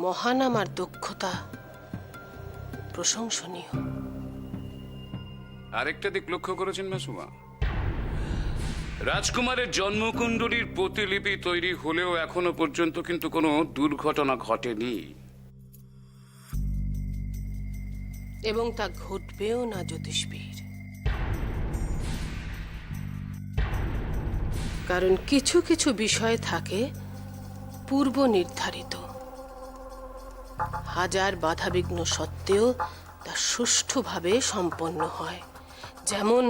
মহান আমার দক্ষতা প্রশংসনীয়। আরেকটা দিক লক্ষ্য করেছেন মাসুমা, রাজকুমারের জন্মকুণ্ডলীর প্রতিলিপি তৈরি হলেও এখনো পর্যন্ত কিন্তু কোনো দুর্ঘটনা ঘটেনি। এবং তা ঘটবেও না জ্যোতিষবীর। কারণ কিছু কিছু বিষয় থাকে পূর্ব নির্ধারিত, হাজার বাধাবিঘ্ন সত্ত্বেও তা সুষ্ঠুভাবে সম্পন্ন হয়। যেমন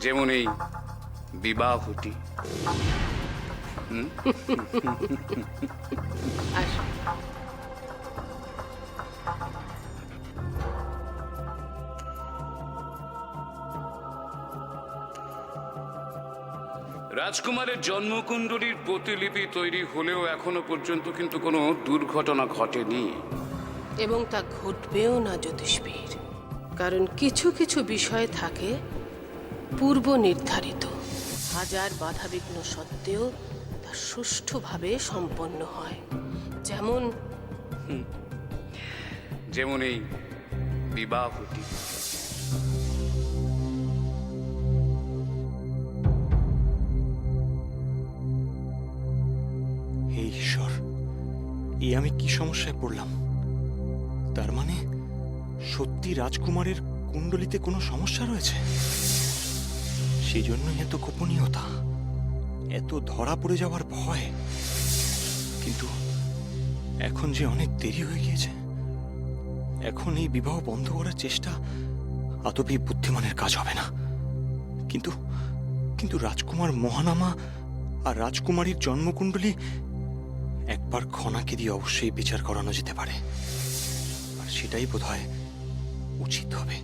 যেমন এই বিবাহটি। আসো। রাজকুমারের জন্মকুণ্ডলীর প্রতিলিপি তৈরি হলেও এখনো পর্যন্ত কিন্তু কোনো দুর্ঘটনা ঘটেনি। এবং তা ঘটবেও না জ্যোতিষবীর। কারণ কিছু কিছু বিষয় থাকে পূর্ব নির্ধারিত, হাজার বাধাবিঘ্ন সত্ত্বেও তা সুষ্ঠুভাবে সম্পন্ন হয়। যেমন যেমন এই বিবাহটি। হে ঈশ্বর, এই আমি কি সমস্যায় পড়লাম? তার মানে সত্যি রাজকুমারের কুণ্ডলিতে কোনো সমস্যা রয়েছে? সেই জন্যই এত গোপনীয়তা, এত ধরা পড়ে যাওয়ার ভয়। কিন্তু এখন যে অনেক দেরি হয়ে গিয়েছে, এখন এই বিবাহ বন্ধ করার চেষ্টা আদপি বুদ্ধিমানের কাজ হবে না। কিন্তু কিন্তু রাজকুমার মহানামা আর রাজকুমারীর জন্মকুণ্ডলী একবার খনাকে দিয়ে অবশ্যই বিচার করানো যেতে পারে, আর সেটাই বোধহয় উচিত হবে।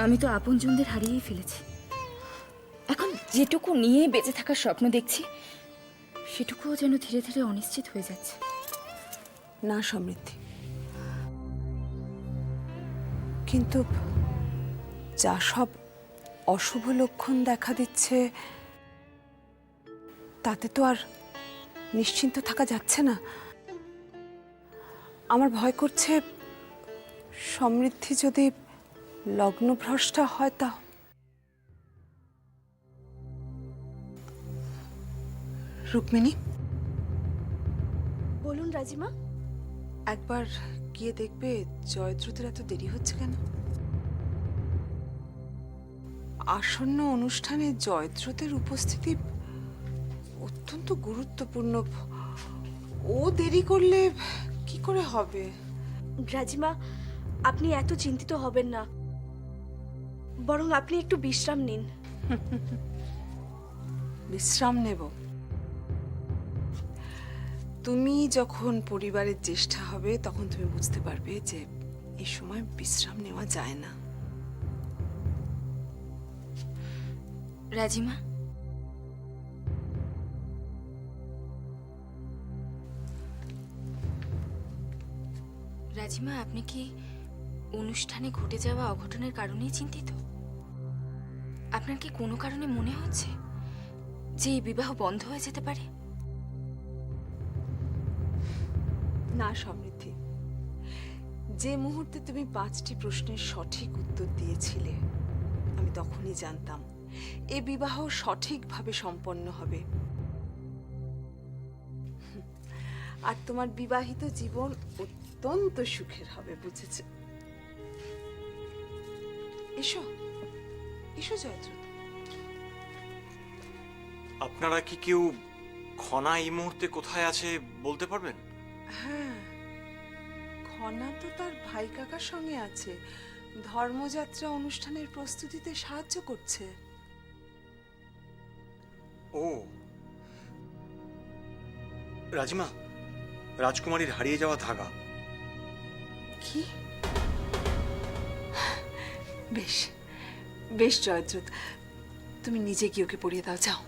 আমি তো আপনজনদের হারিয়েই ফেলেছি। এখন যেটুকু নিয়ে বেঁচে থাকার স্বপ্ন দেখছি, সেটুকুও যেন ধীরে ধীরে অনিশ্চিত হয়ে যাচ্ছে। না সমৃদ্ধি, কিন্তু যা সব অশুভ লক্ষণ দেখা দিচ্ছে, তাতে তো আর নিশ্চিন্ত থাকা যাচ্ছে না। আমার ভয় করছে সমৃদ্ধি যদি লগ্নভ্রষ্টা হয় তা। রুক্মিণী, বলুন রাজিমা। একবার গিয়ে দেখবে জয়দ্রুতের এত দেরি হচ্ছে কেন? আসন্ন অনুষ্ঠানে জয়দ্রুতের উপস্থিতি অত্যন্ত গুরুত্বপূর্ণ। ও দেরি করলে কি করে হবে? রাজিমা, আপনি এত চিন্তিত হবেন না, বরং আপনি একটু বিশ্রাম নিন। বিশ্রাম নেব? তুমি যখন পরিবারের জ্যেষ্ঠা হবে তখন তুমি বুঝতে পারবে যে এই সময় বিশ্রাম নেওয়া যায় না। রাজিমা, রাজিমা, আপনি কি অনুষ্ঠানে ঘটে যাওয়া অঘটনের কারণেই চিন্তিত? আপনার কি কোনো কারণে মনে হচ্ছে যে এই বিবাহ বন্ধ হয়ে যেতে পারে? না সমৃদ্ধি, যে মুহূর্তে তুমি 5টি প্রশ্নের সঠিক উত্তর দিয়েছিলে, আমি তখনই জানতাম এ বিবাহ সঠিকভাবে সম্পন্ন হবে আর তোমার বিবাহিত জীবন অত্যন্ত সুখের হবে। বুঝেছ? এসো এসো জয়দ্রুত। আপনারা কি কেউ খনা এই মুহূর্তে কোথায় আছে বলতে পারবেন? হ্যাঁ, খনা তো তার ভাই কাকার সঙ্গে আছে, ধর্মযাত্রা অনুষ্ঠানের প্রস্তুতিতে সাহায্য করছে। ও রাজিমা, রাজকুমারীর হারিয়ে যাওয়া ধাগা। কি? বেশ বেশ জয়দ্রুত, তুমি নিজে গিয়ে ওকে পড়িয়ে দাও, যাও।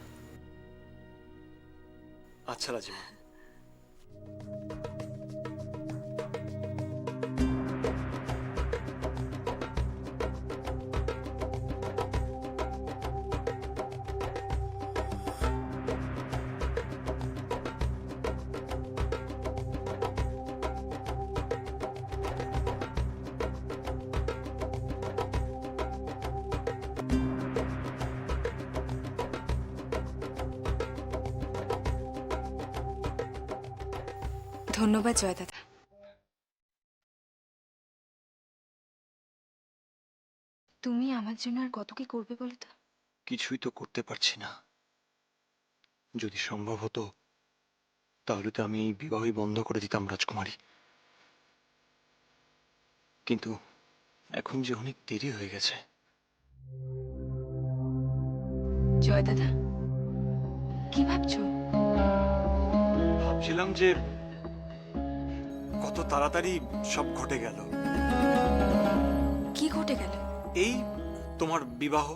আচ্ছা রাজিমা। ধন্যবাদ জয় দাদা। তুমি আমার জন্য আর কত কি করবে বলো তো? কিছুই তো করতে পারছি না। যদি সম্ভব হতো তাহলে তো আমি এই বিবাহই বন্ধ করে দিতাম রাজকুমারী, কিন্তু এখন যে অনেক দেরি হয়ে গেছে। জয় দাদা, কি ভাবছো? ভাবছিলাম যে কত তাড়াতাড়ি সব ঘটে গেল। কি ঘটে গেল? এই তোমার বিবাহ,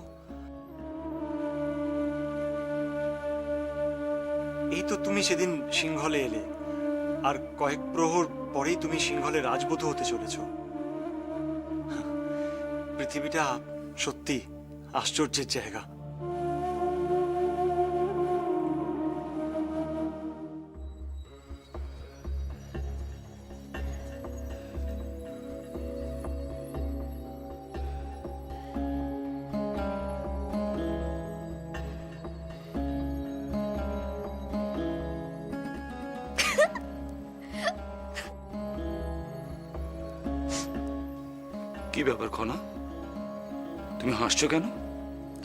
এই তো তুমি সেদিন সিংহলে এলে, আর কয়েক প্রহর পরেই তুমি সিংহলে রাজবধূ হতে চলেছ। পৃথিবীটা সত্যি আশ্চর্যের জায়গা। কি ব্যাপার খনা, তুমি হাসছো কেন?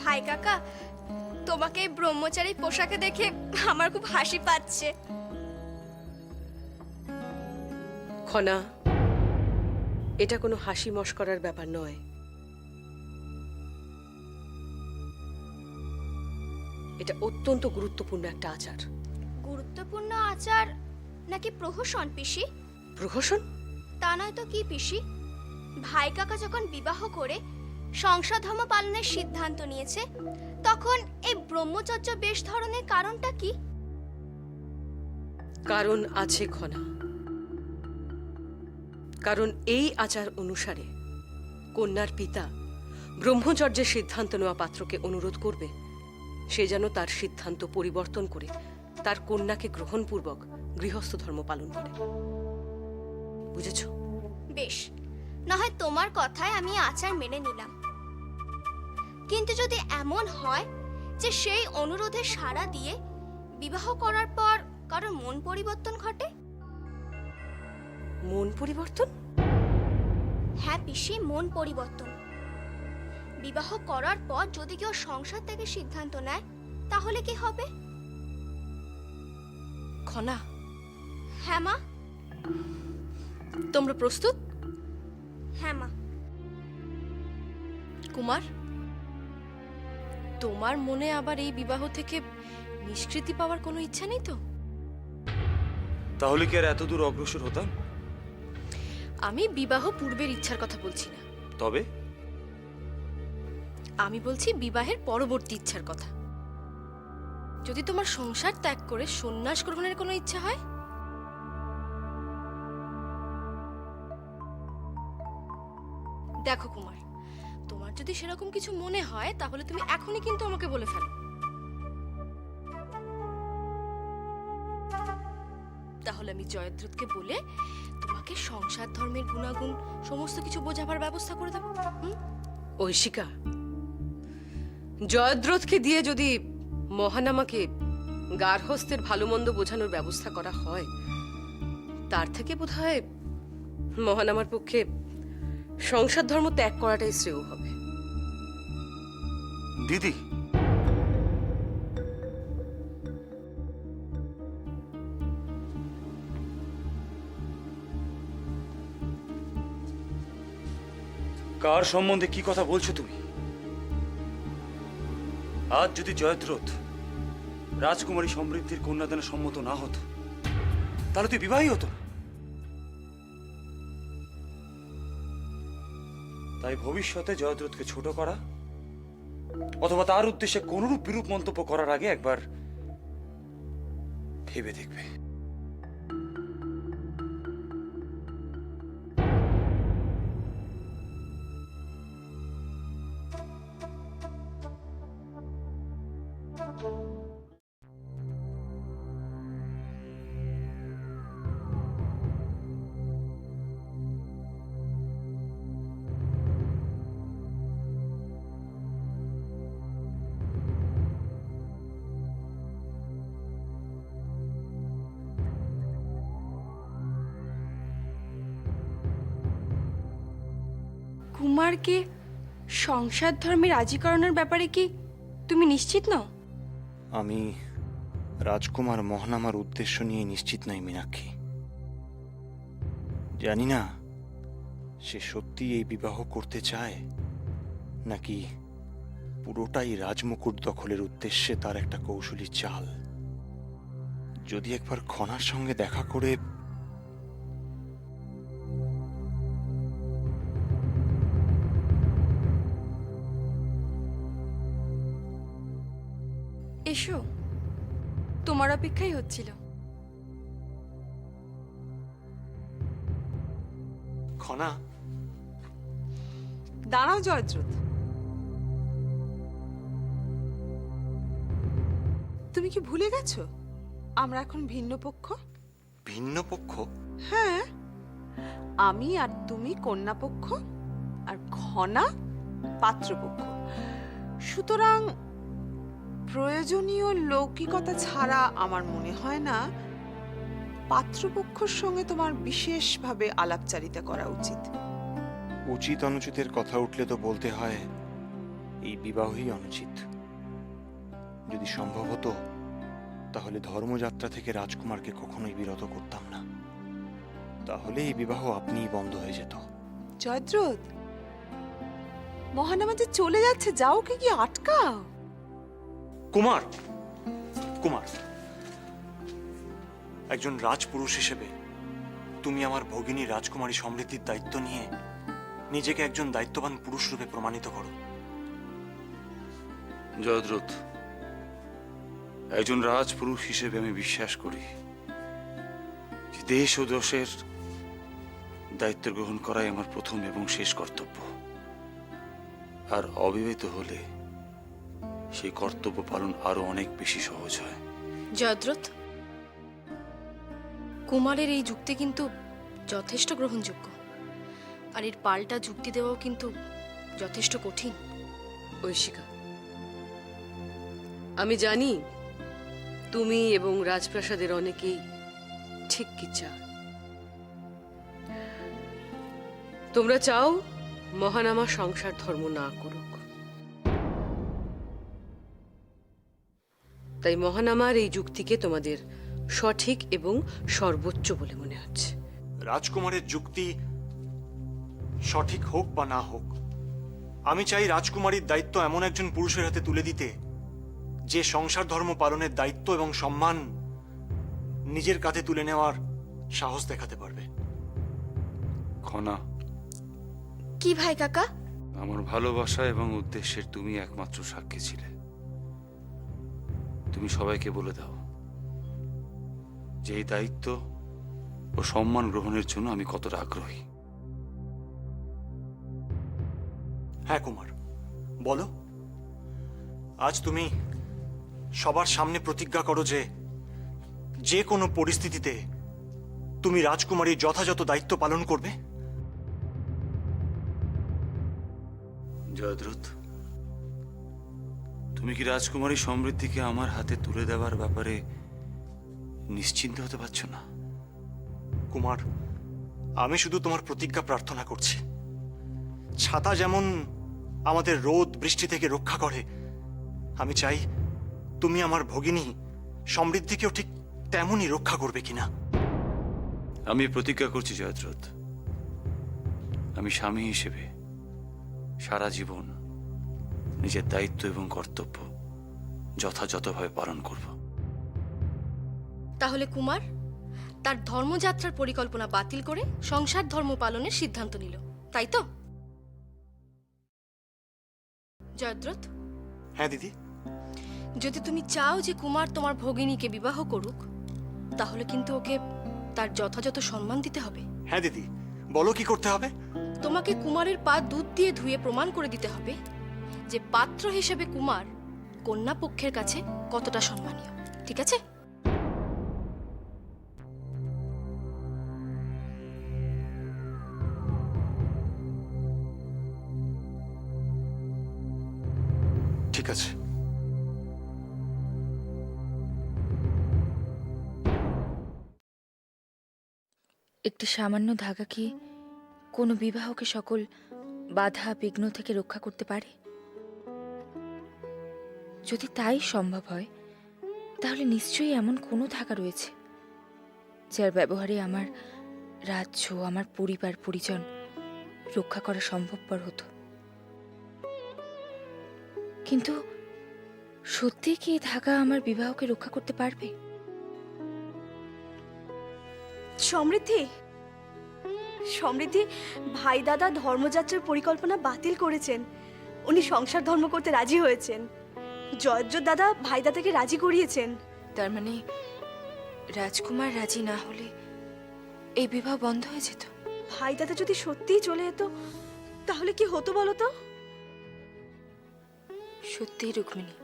ভাই কাকা, তোমাকে এই ব্রহ্মচারী পোশাকে দেখে আমার খুব হাসি পাচ্ছে। খনা, এটা কোনো হাসি মশকরার ব্যাপার নয়। এটা অত্যন্ত গুরুত্বপূর্ণ একটা আচার। গুরুত্বপূর্ণ আচার নাকি প্রহসন পিসি? প্রহসন? তা নয় তো কি পিসি? ভাই কাকা যখন বিবাহ করে সংসার ধর্ম পালনের সিদ্ধান্ত নিয়েছে, তখন এই ব্রহ্মচর্য বেশ ধরনের কারণটা কি? কারণ আছে খনা। কারণ এই আচার অনুসারে কন্যার পিতা ব্রহ্মচর্যের সিদ্ধান্ত নেওয়া পাত্রকে অনুরোধ করবে সে যেন তার সিদ্ধান্ত পরিবর্তন করে তার কন্যাকে গ্রহণপূর্বক গৃহস্থ ধর্ম পালন করে। বুঝেছ? বেশ, না হয় তোমার কথায় আমি আচার মেনে নিলাম, কিন্তু যদি এমন হয় যে সেই অনুরোধে সাড়া দিয়ে বিবাহ করার পর কারোর মন পরিবর্তন ঘটে? মন পরিবর্তন? হ্যাঁ পিসি, মন পরিবর্তন। বিবাহ করার পর যদি কেউ সংসার থেকে সিদ্ধান্ত নেয়, তাহলে কি হবে? খনা, হ্যাঁ মা। তোমরা প্রস্তুত? হ্যাঁ মা। কুমার, তোমার মনে আবার এই বিবাহ থেকে নিষ্কৃতি পাওয়ার কোনো ইচ্ছা নেই তো? তাহলে কি আর এত দূর অগ্রসর হতাম? আমি বিবাহ পূর্বের ইচ্ছার কথা বলছি না, তবে আমি বলছি বিবাহের পরবর্তী ইচ্ছার কথা। যদি তোমার সংসার ত্যাগ করে সন্ন্যাস গ্রহণের কোনো ইচ্ছা হয়, দেখো কুমার, তোমার যদি সেরকম কিছু মনে হয় তাহলে তুমি এখনই কিন্তু আমাকে বলে ফেলো। তাহলে আমি জয়দ্রথকে বলে তোমাকে সংসার ধর্মের গুণাগুণ সমস্ত কিছু বোঝাবার ব্যবস্থা করে দেবো। ঐশিকা, জয়দ্রথকে দিয়ে যদি মহানামাকে গার্হস্থ্যের ভালো মন্দ বোঝানোর ব্যবস্থা করা হয়, তার থেকে বোধহয় মহানামার পক্ষে সংসার ধর্ম ত্যাগ করাটাই শ্রেয় হবে। দিদি, কার সম্বন্ধে কি কথা বলছো তুমি? আজ যদি জয়দ্রথ রাজকুমারী সমৃদ্ধির কন্যাদানে সম্মত না হতো, তাহলে তুই বিবাহই হতো না। তাই ভবিষ্যতে জয়দ্রথকে ছোট করা অথবা তার উদ্দেশ্যে কোনরূপ বিরূপ মন্তব্য করার আগে একবার ভেবে দেখবে। কুমারকে সংসার ধর্মে রাজি করানোর ব্যাপারে কি তুমি নিশ্চিত নও? আমি রাজকুমার মহানামার উদ্দেশ্য নিয়ে নিশ্চিত নই মীনাক্ষী। জানি না সে সত্যি এই বিবাহ করতে চায় নাকি পুরোটাই রাজমুকুট দখলের উদ্দেশ্যে তার একটা কৌশলী চাল। যদি একবার খনার সঙ্গে দেখা করে এসো, তোমার অপেক্ষাই হচ্ছিল। খনা, দাঁড়াও জয়দ্রথ, তুমি কি ভুলে গেছো আমরা এখন ভিন্ন পক্ষ? ভিন্ন পক্ষ? হ্যাঁ, আমি আর তুমি কন্যা পক্ষ আর খনা পাত্রপক্ষ। সুতরাং প্রয়োজনীয় লৌকিকতা ছাড়া আমার মনে হয় না পাত্রপক্ষর সঙ্গে তোমার বিশেষভাবে আলাপচারিতা করা উচিত। উচিত অনুচিতের কথা উঠলে তো বলতে হয় এই বিবাহই অনুচিত। যদি সম্ভব হতো তাহলে ধর্মযাত্রা থেকে রাজকুমারকে কখনোই বিরত করতাম না, তাহলে এই বিবাহ আপনিই বন্ধ হয়ে যেত। জয়দ্রথ, মহানামা যে চলে যাচ্ছে, যাও কি কি আটকাও। কুমার, কুমার, একজন রাজপুরুষ হিসেবে তুমি আমার ভগিনী রাজকুমারী সমৃদ্ধির দায়িত্ব নিয়ে নিজেকে একজন দায়িত্ববান পুরুষ রূপে প্রমাণিত করো। জয়দ্রথ, একজন রাজপুরুষ হিসেবে আমি বিশ্বাস করি যে দেশ ও দশের দায়িত্ব গ্রহণ করাই আমার প্রথম এবং শেষ কর্তব্য। আর অবিবাহিত হলে সেই কর্তব্য পালন আরো অনেক বেশি সহজ হয়। জয়দ্রথ, কুমারের এই যুক্তি কিন্তু যথেষ্ট গ্রহণযোগ্য, আর এর পাল্টা যুক্তি দেওয়াও কিন্তু যথেষ্ট কঠিন। ঐশিকা, আমি জানি তুমি এবং রাজপ্রাসাদের অনেকেই ঠিক কি চাও। তোমরা চাও মহানামা সংসার ধর্ম না করুক, তাই মহানামার এই যুক্তিকে তোমাদের সঠিক এবং সর্বোচ্চ বলে মনে হচ্ছে। রাজকুমারের যুক্তি সঠিক হোক বা না হোক, আমি চাই রাজকুমারীর দায়িত্ব এমন একজন পুরুষের হাতে তুলে দিতে যে সংসার ধর্ম পালনের দায়িত্ব এবং সম্মান নিজের কাঁধে তুলে নেওয়ার সাহস দেখাতে পারবে। খনা, কি ভাই কাকা? আমার ভালোবাসা এবং উদ্দেশ্যের তুমি একমাত্র সাক্ষী ছিলে। তুমি সবাইকে বলে দাও যে এই দায়িত্ব ও সম্মান গ্রহণের জন্য আমি কতটা আগ্রহী। হ্যাঁ কুমার, বলো। আজ তুমি সবার সামনে প্রতিজ্ঞা করো যে যে কোনো পরিস্থিতিতে তুমি রাজকুমারীর যথাযথ দায়িত্ব পালন করবে। জয়দ্রথ, তুমি কি রাজকুমারী সমৃদ্ধিকে আমার হাতে তুলে দেওয়ার ব্যাপারে নিশ্চিন্ত হতে পারছো না? কুমার, আমি শুধু তোমার প্রতিজ্ঞা প্রার্থনা করছি। ছাতা যেমন আমাদের রোদ বৃষ্টি থেকে রক্ষা করে, আমি চাই তুমি আমার ভগিনী সমৃদ্ধিকেও ঠিক তেমনই রক্ষা করবে কিনা। আমি প্রতিজ্ঞা করছি জয়দ্রথ, আমি স্বামী হিসেবে সারা জীবন নিজের দায়িত্ব এবং কর্তব্য যথাযথভাবে পালন করব। তাহলে কুমার তার ধর্মযাত্রার পরিকল্পনা বাতিল করে সংসার ধর্ম পালনের সিদ্ধান্ত নিল, তাই তো? জয়দ্রথ, হ্যাঁ দিদি। যদি তুমি চাও যে কুমার তোমার ভগিনীকে বিবাহ করুক, তাহলে কিন্তু ওকে তার যথাযথ সম্মান দিতে হবে। হ্যাঁ দিদি, বলো কি করতে হবে। তোমাকে কুমারের পা দুধ দিয়ে ধুয়ে প্রমাণ করে দিতে হবে যে পাত্র হিসেবে কুমার কন্যা পক্ষের কাছে কতটা সম্মানীয়, ঠিক আছে? ঠিক আছে। একটি সামান্য ধাগা কি কোনো বিবাহকে সকল বাধা বিঘ্ন থেকে রক্ষা করতে পারে? যদি তাই সম্ভব হয়, তাহলে নিশ্চয়ই এমন কোনো ধাগা রয়েছে যার ব্যবহারে আমার রাজ্য, আমার পরিবার পরিজন রক্ষা করা সম্ভবপর হতো। কিন্তু সত্যি কি এই ধাগা আমার বিবাহকে রক্ষা করতে পারবে? সমৃদ্ধি, সমৃদ্ধি, ভাই দাদা ধর্মযাত্রার পরিকল্পনা বাতিল করেছেন। উনি সংসার ধর্ম করতে রাজি হয়েছেন। জয়দ্রথ দাদা ভাই দাদাকে রাজি করিয়েছেন। তার মানে রাজকুমার রাজি না হলে এই বিবাহ বন্ধ হয়ে যেত? ভাই দাদা যদি সত্যিই চলে যেত তাহলে কি হতো বলো তো? সত্যিই রুক্মিণী,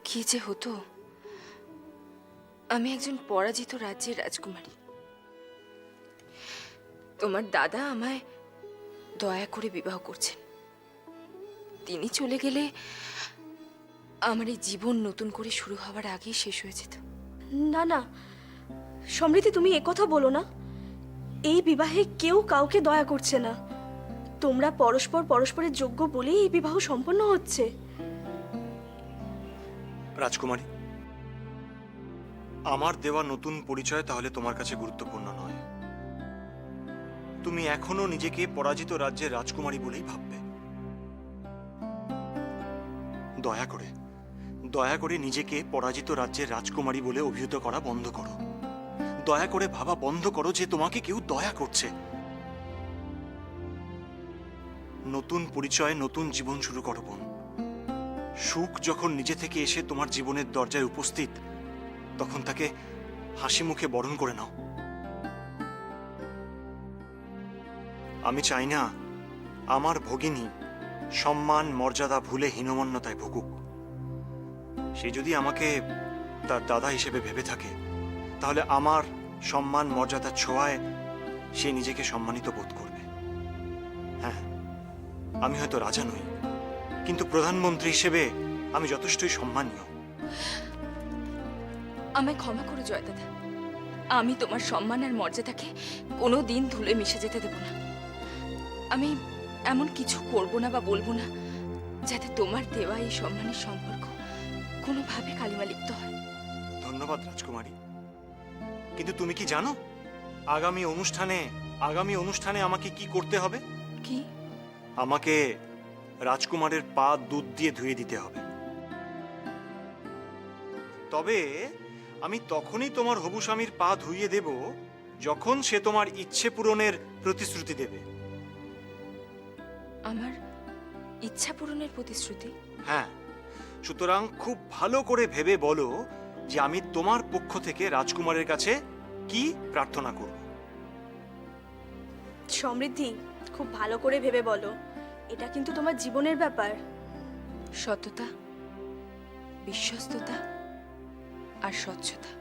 কি যে হতো। আমি একজন পরাজিত রাজ্যের রাজকুমারী। তোমার দাদা আমায় দয়া করে বিবাহ করছেন। তিনি চলে গেলে আমার এই জীবন নতুন করে শুরু হওয়ার আগেই শেষ হয়ে যেত। না না সমৃদ্ধি, তুমি একথা বলো না। এই বিবাহে কেউ কাউকে দয়া করছে না। তোমরা পরস্পর পরস্পরের যোগ্য বলেই এই বিবাহ সম্পন্ন হচ্ছে। রাজকুমারী, আমার দেওয়া নতুন পরিচয় তাহলে তোমার কাছে গুরুত্বপূর্ণ নয়। তুমি এখনো নিজেকে পরাজিত রাজ্যের রাজকুমারী বলেই ভাববে। দয়া করে নিজেকে পরাজিত রাজ্যের রাজকুমারী বলে অভিহিত করা বন্ধ করো। দয়া করে ভাবা বন্ধ করো যে তোমাকে কেউ দয়া করছে। নতুন পরিচয়, নতুন জীবন শুরু করো বোন। সুখ যখন নিজে থেকে এসে তোমার জীবনের দরজায় উপস্থিত, তখন তাকে হাসি মুখে বরণ করে নাও। আমি চাই না আমার ভগিনী সম্মান মর্যাদা ভুলে হীনমন্যতায় ভুগুক। সে যদি আমাকে তার দাদা হিসেবে ভেবে থাকে, তাহলে আমার সম্মান মর্যাদার ছোঁয়ায় সে নিজেকে সম্মানিত বোধ করবে। হ্যাঁ, আমি হয়তো রাজা নই, কিন্তু প্রধানমন্ত্রী হিসেবে আমি যথেষ্টই সম্মানীয়। আমায় ক্ষমা করো জয় দাদা, আমি তোমার সম্মান আর মর্যাদাকে কোনো দিন ধুলে মিশে যেতে দেব না। আমি এমন কিছু করব না বা বলবো না যাতে তোমার দেওয়া এই সম্মানের সম্পর্ক কোনোভাবে কালিমালিপ্ত হয়। ধন্যবাদ রাজকুমারী। কিন্তু তুমি কি জানো আগামী অনুষ্ঠানে আমাকে কি করতে হবে? কি? আমাকে রাজকুমারের পা দুধ দিয়ে ধুয়ে দিতে হবে। তবে আমি তখনই তোমার হবু স্বামীর পা ধুইয়ে দেব যখন সে তোমার ইচ্ছে পূরণের প্রতিশ্রুতি দেবে। আমার ইচ্ছা পূরণের প্রতিশ্রুতি? হ্যাঁ, সুতরাং খুব ভালো করে ভেবে বলো যে আমি তোমার পক্ষ থেকে রাজকুমারের কাছে কি প্রার্থনা করব। সমৃদ্ধি, খুব ভালো করে ভেবে বলো। এটা কিন্তু তোমার জীবনের ব্যাপার। সততা, বিশ্বস্ততা আর স্বচ্ছতা।